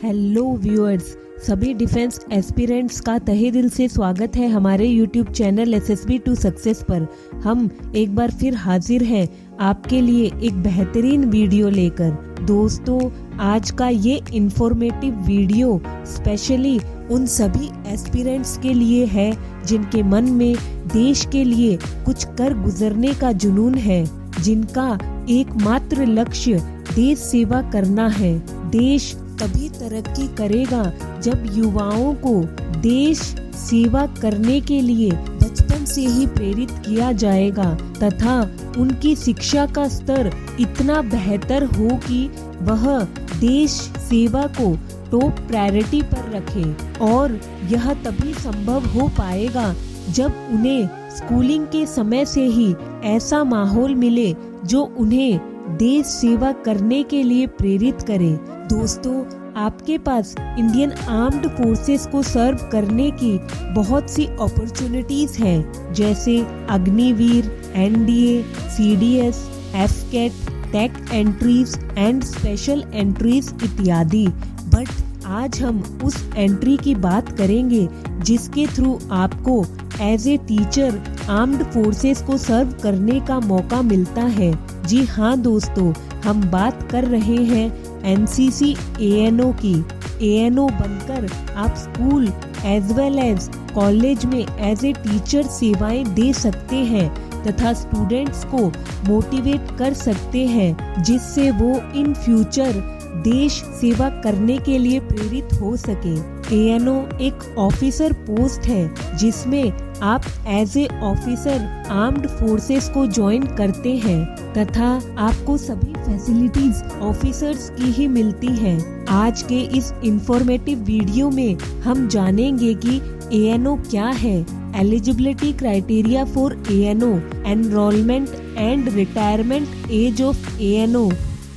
Hello viewers, सभी defence aspirants का तहे दिल से स्वागत है हमारे YouTube channel SSB to success पर। हम एक बार फिर हाजिर हैं आपके लिए एक बेहतरीन वीडियो लेकर। दोस्तों, आज का ये इंफॉर्मेटिव वीडियो स्पेशली उन सभी एस्पिरेंट्स के लिए है जिनके मन में देश के लिए कुछ कर गुजरने का जुनून है, जिनका एकमात्र लक्ष्य देश सेवा करना है। देश तभी तरक्की करेगा जब युवाओं को देश सेवा करने के लिए बचपन से ही प्रेरित किया जाएगा तथा उनकी शिक्षा का स्तर इतना बेहतर हो कि वह देश सेवा को टॉप प्रायोरिटी पर रखें। और यह तभी संभव हो पाएगा जब उन्हें स्कूलिंग के समय से ही ऐसा माहौल मिले जो उन्हें देश सेवा करने के लिए प्रेरित करे। दोस्तों, आपके पास इंडियन आर्म्ड फोर्सेस को सर्व करने की बहुत सी अपॉर्चुनिटीज हैं, जैसे Agniveer, NDA, CDS, AFCAT, tech entries and special entries इत्यादि। बट आज हम उस एंट्री की बात करेंगे जिसके थ्रू आपको as a teacher armed forces को सर्व करने का मौका मिलता है। जी हाँ दोस्तों, हम बात कर रहे हैं एनसीसी एएनओ की। एएनओ बनकर आप school as well as college में एज ए टीचर सेवाएं दे सकते हैं तथा स्टूडेंट्स को मोटिवेट कर सकते हैं, जिससे वो इन फ्यूचर देश सेवा करने के लिए प्रेरित हो सके। एएनओ एक ऑफिसर पोस्ट है जिसमें आप as a officer armed forces को ज्वाइन करते हैं तथा आपको सभी फैसिलिटीज ऑफिसर्स की ही मिलती हैं। आज के इस इंफॉर्मेटिव वीडियो में हम जानेंगे कि एएनओ क्या है, eligibility criteria for ANO, enrolment and retirement age of ANO,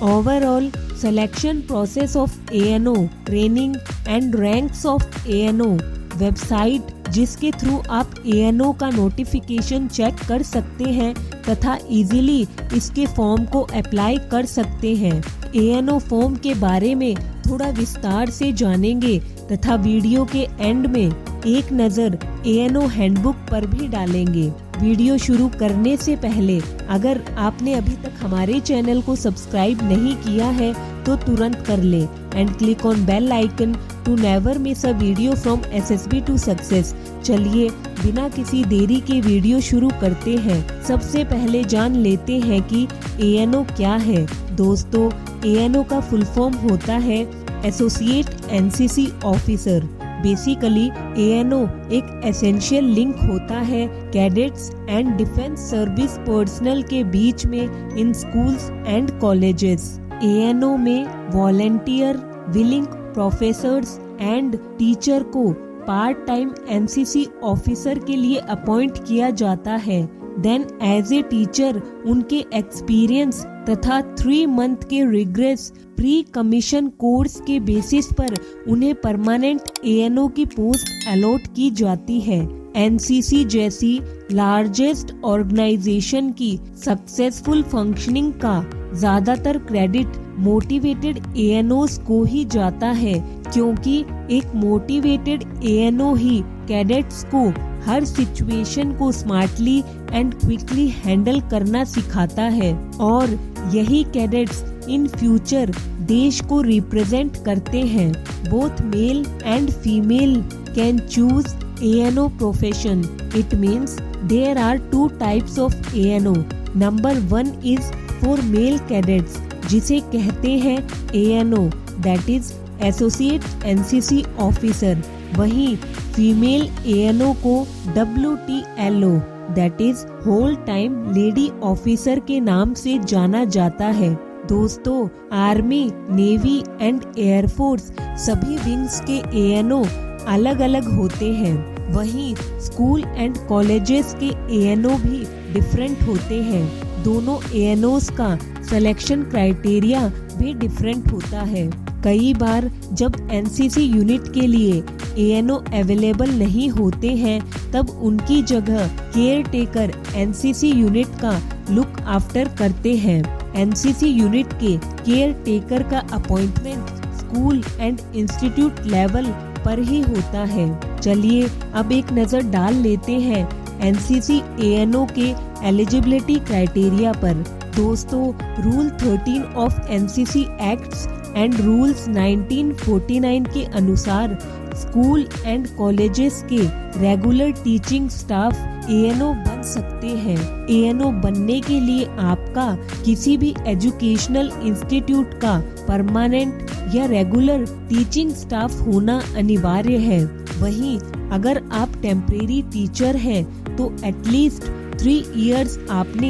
overall selection process of ANO, training and ranks of ANO, website जिसके थ्रू आप ANO का नोटिफिकेशन चेक कर सकते हैं तथा इजीली इसके फॉर्म को अप्लाई कर सकते हैं। ANO फॉर्म के बारे में थोड़ा विस्तार से जानेंगे तथा वीडियो के एंड में एक नज़र ANO हैंडबुक पर भी डालेंगे। वीडियो शुरू करने से पहले अगर आपने अभी तक हमारे चैनल को सब्सक्राइब नहीं किया है तो तुरंत कर ले and click on bell icon to never miss a video from SSB to success. चलिए बिना किसी देरी के वीडियो शुरू करते हैं। सबसे पहले जान लेते हैं कि एएनओ क्या है। दोस्तों, एएनओ का फुल फॉर्म होता है associate NCC officer. Basically ANO एक एसेंशियल लिंक होता है cadets and defence service personnel के बीच में in schools and colleges. ANO में volunteer, willing professors and teacher को पार्ट टाइम एनसीसी ऑफिसर के लिए अपॉइंट किया जाता है। देन एज ए टीचर उनके एक्सपीरियंस तथा 3 मंथ के रिग्रेस प्री कमीशन कोर्स के बेसिस पर उन्हें परमानेंट एएनओ की पोस्ट अलॉट की जाती है। एनसीसी जैसी लार्जेस्ट ऑर्गेनाइजेशन की सक्सेसफुल फंक्शनिंग का ज्यादातर क्रेडिट मोटिवेटेड एएनओस को ही जाता है, क्योंकि एक मोटिवेटेड एएनओ ही कैडेट्स को हर सिचुएशन को स्मार्टली एंड क्विकली हैंडल करना सिखाता है और यही कैडेट्स इन फ्यूचर देश को रिप्रेजेंट करते हैं। Both male and female can choose ANO profession. It means there are 2 types of ANO. Number 1 is for male cadets, जिसे कहते हैं ANO, that is Associate NCC Officer। वहीं फीमेल ANO को WTLO, that is Whole Time Lady Officer के नाम से जाना जाता है। दोस्तों, आर्मी, नेवी एंड एयरफोर्स सभी विंग्स के ANO अलग अलग होते हैं। वहीं स्कूल एंड कॉलेजेस के एएनओ भी डिफरेंट होते हैं। दोनों एएनओस का सिलेक्शन क्राइटेरिया भी डिफरेंट होता है। कई बार जब एनसीसी यूनिट के लिए एएनओ अवेलेबल नहीं होते हैं तब उनकी जगह केयर टेकर एनसीसी यूनिट का लुक आफ्टर करते हैं। एनसीसी यूनिट के केयर टेकर का appointment school and institute level पर ही होता है। चलिए अब एक नजर डाल लेते हैं एनसीसी एएनओ के एलिजिबिलिटी क्राइटेरिया पर। दोस्तों, rule 13 of NCC acts and rules 1949 के अनुसार स्कूल एंड कॉलेजेस के रेगुलर टीचिंग स्टाफ एएनओ बन सकते हैं। एएनओ बनने के लिए आपका किसी भी एजुकेशनल इंस्टीट्यूट का परमानेंट या रेगुलर टीचिंग स्टाफ होना अनिवार्य है। वहीं अगर आप टेम्परेरी टीचर हैं तो एटलीस्ट 3 इयर्स आपने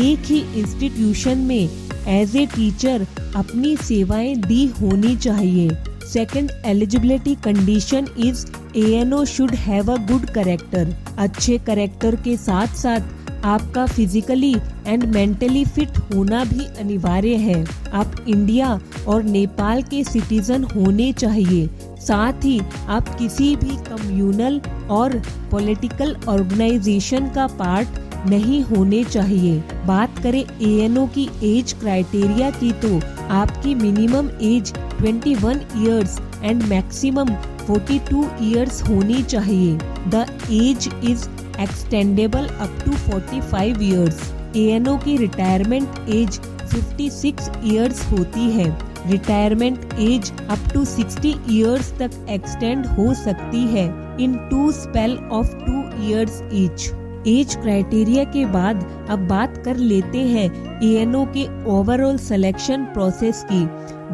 एक ही इंस्टीट्यूशन में एज ए टीचर अपनी सेवाएं दी होनी चाहिए। Second eligibility condition is ANO should have a good character. अच्छे कैरेक्टर के साथ साथ आपका फिजिकली एंड मेंटली फिट होना भी अनिवार्य है। आप इंडिया और नेपाल के सिटीजन होने चाहिए। साथ ही आप किसी भी कम्युनल और पॉलिटिकल ऑर्गेनाइजेशन का पार्ट नहीं होने चाहिए। बात करें एएनओ की एज क्राइटेरिया की तो आपकी minimum age 21 years and maximum 42 years होनी चाहिए। The age is extendable up to 45 years. ANO की रिटायरमेंट एज 56 इयर्स होती है। Retirement age up to 60 years तक एक्सटेंड हो सकती है in 2 spell of 2 years each. Age criteria के बाद अब बात कर लेते हैं एएनओ के ओवरऑल सिलेक्शन प्रोसेस की।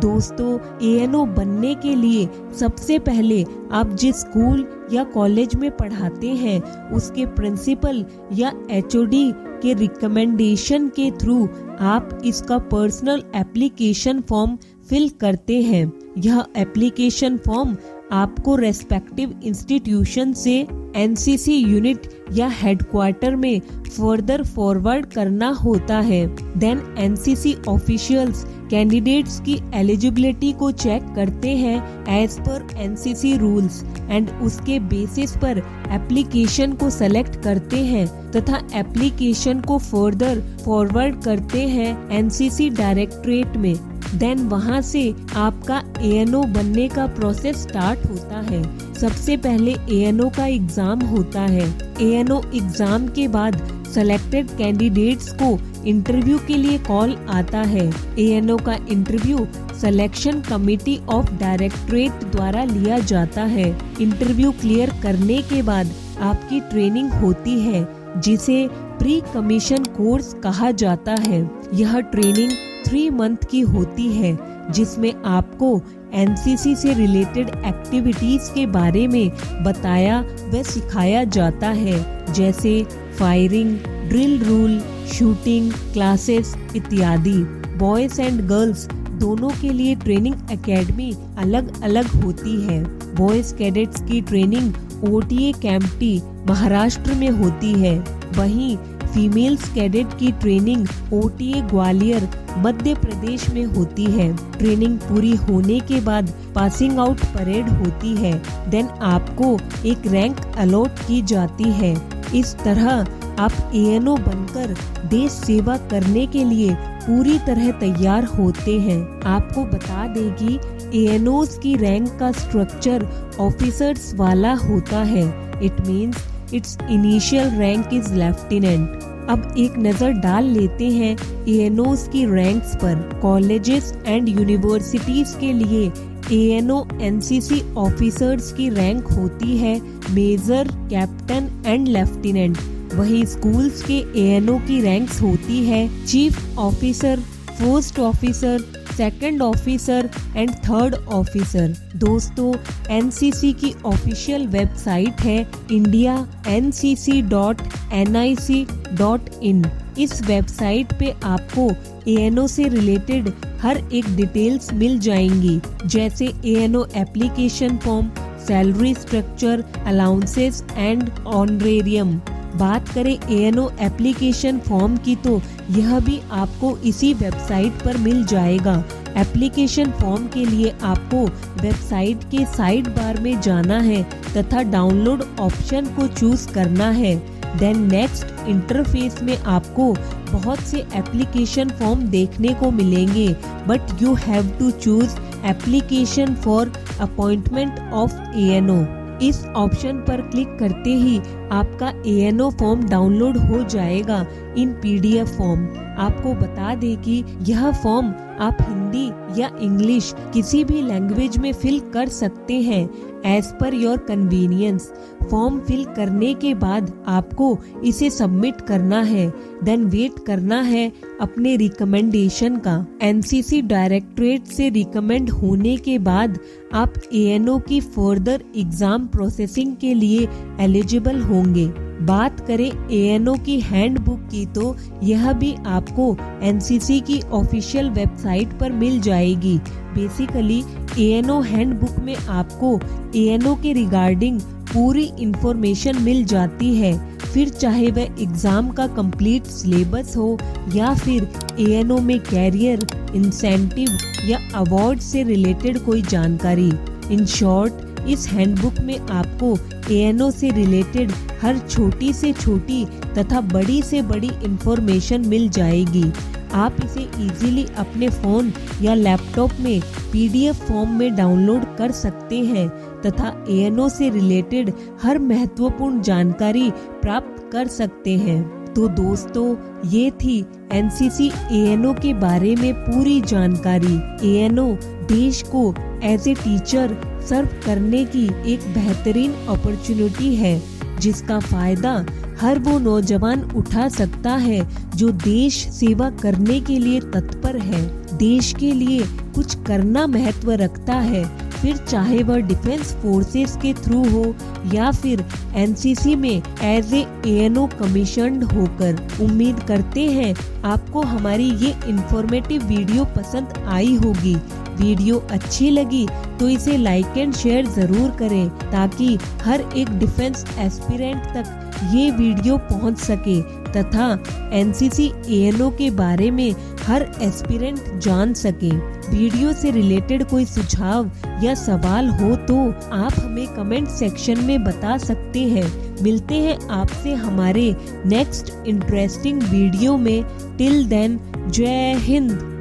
दोस्तों, एएनओ बनने के लिए सबसे पहले आप जिस स्कूल या कॉलेज में पढ़ाते हैं उसके प्रिंसिपल या एचओडी के रिकमेंडेशन के थ्रू आप इसका पर्सनल एप्लीकेशन फॉर्म फिल करते हैं। यह एप्लीकेशन फॉर्म आपको रेस्पेक्टिव इंस्टीट्यूशन से एनसीसी यूनिट या हेडक्वार्टर में फर्दर फॉरवर्ड करना होता है। देन एनसीसी ऑफिशियल्स कैंडिडेट्स की एलिजिबिलिटी को चेक करते हैं as per NCC rules and उसके बेसिस पर एप्लीकेशन को सेलेक्ट करते हैं तथा एप्लीकेशन को फर्दर फॉरवर्ड करते हैं एनसीसी डायरेक्टरेट में। देन वहां से आपका एएनओ बनने का प्रोसेस स्टार्ट होता है। सबसे पहले एएनओ का एग्जाम होता है। एएनओ एग्जाम के बाद सेलेक्टेड कैंडिडेट्स को इंटरव्यू के लिए कॉल आता है। एएनओ का interview selection committee of directorate द्वारा लिया जाता है। इंटरव्यू क्लियर करने के बाद आपकी ट्रेनिंग होती है जिसे प्री कमीशन कोर्स कहा जाता है। यह ट्रेनिंग 3 मंथ की होती है जिसमें आपको एनसीसी से रिलेटेड एक्टिविटीज के बारे में बताया व सिखाया जाता है, जैसे firing, drill rule, shooting classes इत्यादि। बॉयज एंड गर्ल्स दोनों के लिए ट्रेनिंग एकेडमी अलग अलग होती है। बॉयज कैडेट्स की ट्रेनिंग ओटीए कैंपटी महाराष्ट्र में होती है। वहीं फीमेल्स कैडेट की ट्रेनिंग ओटीए ग्वालियर मध्य प्रदेश में होती है। ट्रेनिंग पूरी होने के बाद पासिंग आउट परेड होती है। देन आपको एक रैंक अलॉट की जाती है। इस तरह आप एएनओ बनकर देश सेवा करने के लिए पूरी तरह तैयार होते हैं। आपको बता दें कि एएनओस की रैंक का स्ट्रक्चर ऑफिसर्स वाला होता है। It means it's initial rank is lieutenant. अब एक नजर डाल लेते हैं एएनओस की रैंक्स पर। कॉलेजेस एंड यूनिवर्सिटीज के लिए एएनओ एनसीसी ऑफिसर्स की रैंक होती है मेजर, कैप्टन एंड लेफ्टिनेंट। वहीं स्कूल्स के एएनओ की रैंक्स होती है chief officer, first officer, second officer and third officer. दोस्तों, एनसीसी की ऑफिशियल वेबसाइट है indiancc.nic.in। इस वेबसाइट पे आपको एएनओ से रिलेटेड हर एक डिटेल्स मिल जाएंगी, जैसे ANO application form, salary structure, allowances and honorarium. बात करें एएनओ एप्लीकेशन फॉर्म की तो यह भी आपको इसी वेबसाइट पर मिल जाएगा। एप्लीकेशन फॉर्म के लिए आपको वेबसाइट के साइड बार में जाना है तथा डाउनलोड ऑप्शन को चूज करना है। देन नेक्स्ट इंटरफेस में आपको बहुत से एप्लीकेशन फॉर्म देखने को मिलेंगे, but you have to choose application for appointment of ANO। इस ऑप्शन पर क्लिक करते ही आपका ANO फॉर्म डाउनलोड हो जाएगा इन PDF फॉर्म। आपको बता दें कि यह फॉर्म आप हिंदी या इंग्लिश किसी भी लैंग्वेज में फिल कर सकते हैं as per your convenience. Form fill करने के बाद आपको इसे सबमिट करना है, देन वेट करना है अपने रिकमेंडेशन का। NCC डायरेक्टरेट से रिकमेंड होने के बाद आप ANO की फर्दर एग्जाम प्रोसेसिंग के लिए एलिजिबल होंगे। बात करें ANO की हैंडबुक की तो यह भी आपको NCC की ऑफिशियल वेबसाइट पर मिल जाएगी। बेसिकली ANO हैंडबुक में आपको ANO के रिगार्डिंग पूरी इंफॉर्मेशन मिल जाती है, फिर चाहे वह एग्जाम का कंप्लीट सिलेबस हो या फिर ANO में कैरियर, इंसेंटिव या अवार्ड से रिलेटेड कोई जानकारी। इन शॉर्ट इस हैंडबुक में आपको ANO से रिलेटेड हर छोटी से छोटी तथा बड़ी से बड़ी इंफॉर्मेशन मिल जाएगी। आप इसे इजीली अपने फ़ोन या लैपटॉप में PDF फॉर्म में डाउनलोड कर सकते हैं तथा ANO से रिलेटेड हर महत्वपूर्ण जानकारी प्राप्त कर सकते हैं। तो दोस्तों, ये थी NCC ANO के बारे में पूरी जानकारी। ANO देश को एज ए टीचर सर्व करने की एक बेहतरीन अपॉर्चुनिटी है, जिसका फायदा हर वो नौजवान उठा सकता है जो देश सेवा करने के लिए तत्पर है, देश के लिए कुछ करना महत्व रखता है, फिर चाहे वह डिफेंस फोर्सेस के थ्रू हो या फिर NCC में एज ए ANO कमीशन्ड होकर। उम्मीद करते हैं आपको हमारी ये इंफॉर्मेटिव वीडियो पसंद आई होगी। वीडियो अच्छी लगी तो इसे लाइक एंड शेयर जरूर करें ताकि हर एक डिफेंस एस्पिरेंट तक ये वीडियो पहुंच सके तथा NCC ANO के बारे में हर एस्पिरेंट जान सके। वीडियो से रिलेटेड कोई सुझाव या सवाल हो तो आप हमें कमेंट सेक्शन में बता सकते हैं। मिलते हैं आपसे हमारे नेक्स्ट इंटरेस्टिंग वीडियो में। टिल देन, जय हिंद।